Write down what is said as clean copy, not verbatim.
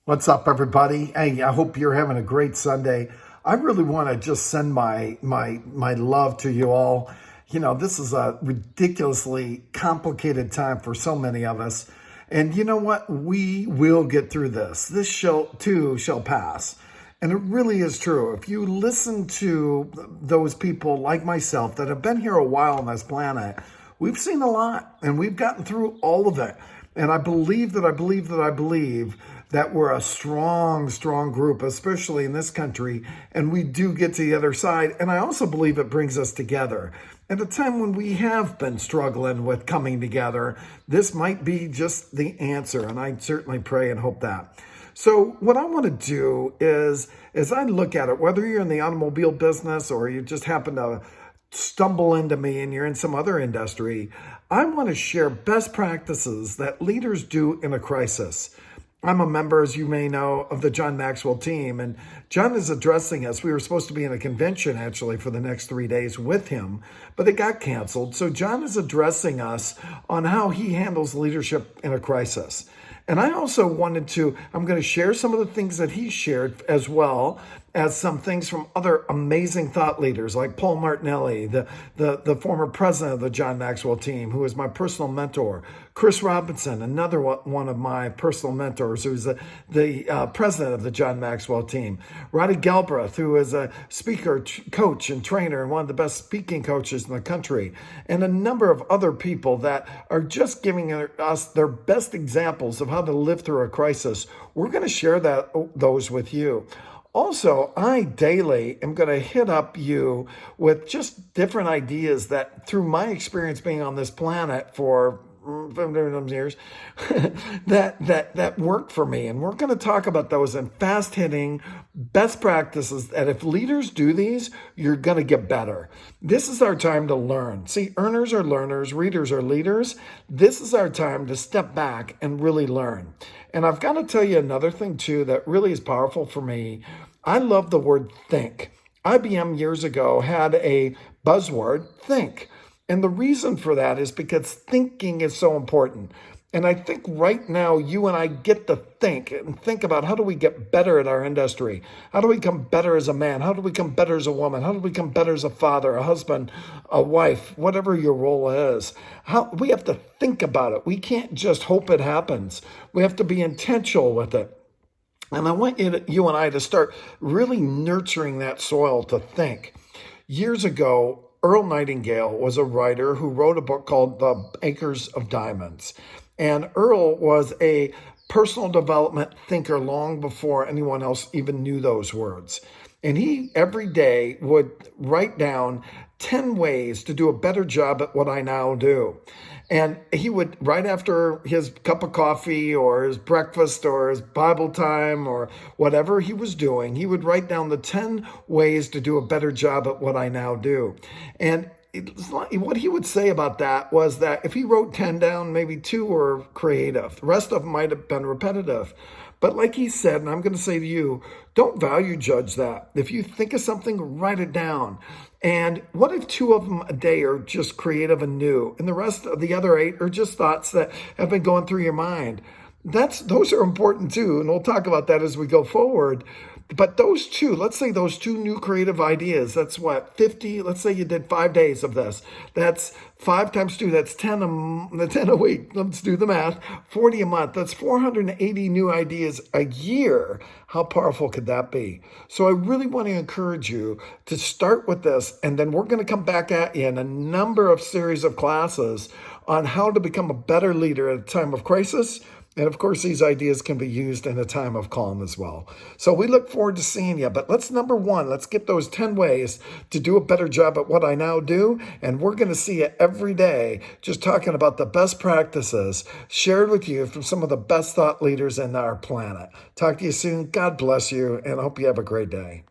What's up, everybody? Hey, I hope you're having a great Sunday. I really want to just send my love to you all. You know, this is a ridiculously complicated time for so many of us. And you know what? We will get through this. This shall pass. And it really is true. If you listen to those people like myself that have been here a while on this planet, we've seen a lot and we've gotten through all of it. And I believe that we're a strong group, especially in this country, and we do get to the other side. And I also believe it brings us together. At a time when we have been struggling with coming together, this might be just the answer, and I certainly pray and hope that. So what I want to do is, as I look at it, whether you're in the automobile business or you just happen to stumble into me and you're in some other industry, I want to share best practices that leaders do in a crisis. I'm a member, as you may know, of the John Maxwell team, and John is addressing us. We were supposed to be in a convention, actually, for the next 3 days with him, but it got canceled. So John is addressing us on how he handles leadership in a crisis. And I also I'm going to share some of the things that he shared as well as some things from other amazing thought leaders like Paul Martinelli, the former president of the John Maxwell team, who is my personal mentor. Chris Robinson, another one of my personal mentors, who's the president of the John Maxwell team. Roddy Galbraith, who is a speaker, coach, and trainer, and one of the best speaking coaches in the country. And a number of other people that are just giving us their best examples of how to live through a crisis. We're going to share those with you. Also, I daily am going to hit up you with just different ideas that, through my experience being on this planet for years, that worked for me. And we're going to talk about those in fast-hitting best practices that if leaders do these, you're going to get better. This is our time to learn. See, earners are learners, readers are leaders. This is our time to step back and really learn. And I've got to tell you another thing, too, that really is powerful for me. I love the word think. IBM years ago had a buzzword, think. And the reason for that is because thinking is so important. And I think right now you and I get to think about how do we get better at our industry? How do we become better as a man? How do we become better as a woman? How do we become better as a father, a husband, a wife, whatever your role is? We have to think about it. We can't just hope it happens. We have to be intentional with it. And I want you and I to start really nurturing that soil to think. Years ago, Earl Nightingale was a writer who wrote a book called The Acres of Diamonds. And Earl was a personal development thinker long before anyone else even knew those words. And he every day would write down 10 ways to do a better job at what I now do. And he would, right after his cup of coffee or his breakfast or his Bible time or whatever he was doing, he would write down the 10 ways to do a better job at what I now do. And what he would say about that was that if he wrote 10 down, maybe 2 were creative. The rest of them might have been repetitive. But like he said, and I'm going to say to you, don't value judge that. If you think of something, write it down. And what if 2 of them a day are just creative and new, and the rest of the other 8 are just thoughts that have been going through your mind? Those are important too, and we'll talk about that as we go forward. But those 2, let's say those 2 new creative ideas, that's what, 50, let's say you did 5 days of this. That's 5 times 2, that's 10 a week. Let's do the math. 40 a month, that's 480 new ideas a year. How powerful could that be? So I really want to encourage you to start with this, and then we're going to come back at you in a number of series of classes on how to become a better leader at a time of crisis. And of course, these ideas can be used in a time of calm as well. So we look forward to seeing you. But number 1, let's get those 10 ways to do a better job at what I now do. And we're going to see you every day just talking about the best practices shared with you from some of the best thought leaders in our planet. Talk to you soon. God bless you, and I hope you have a great day.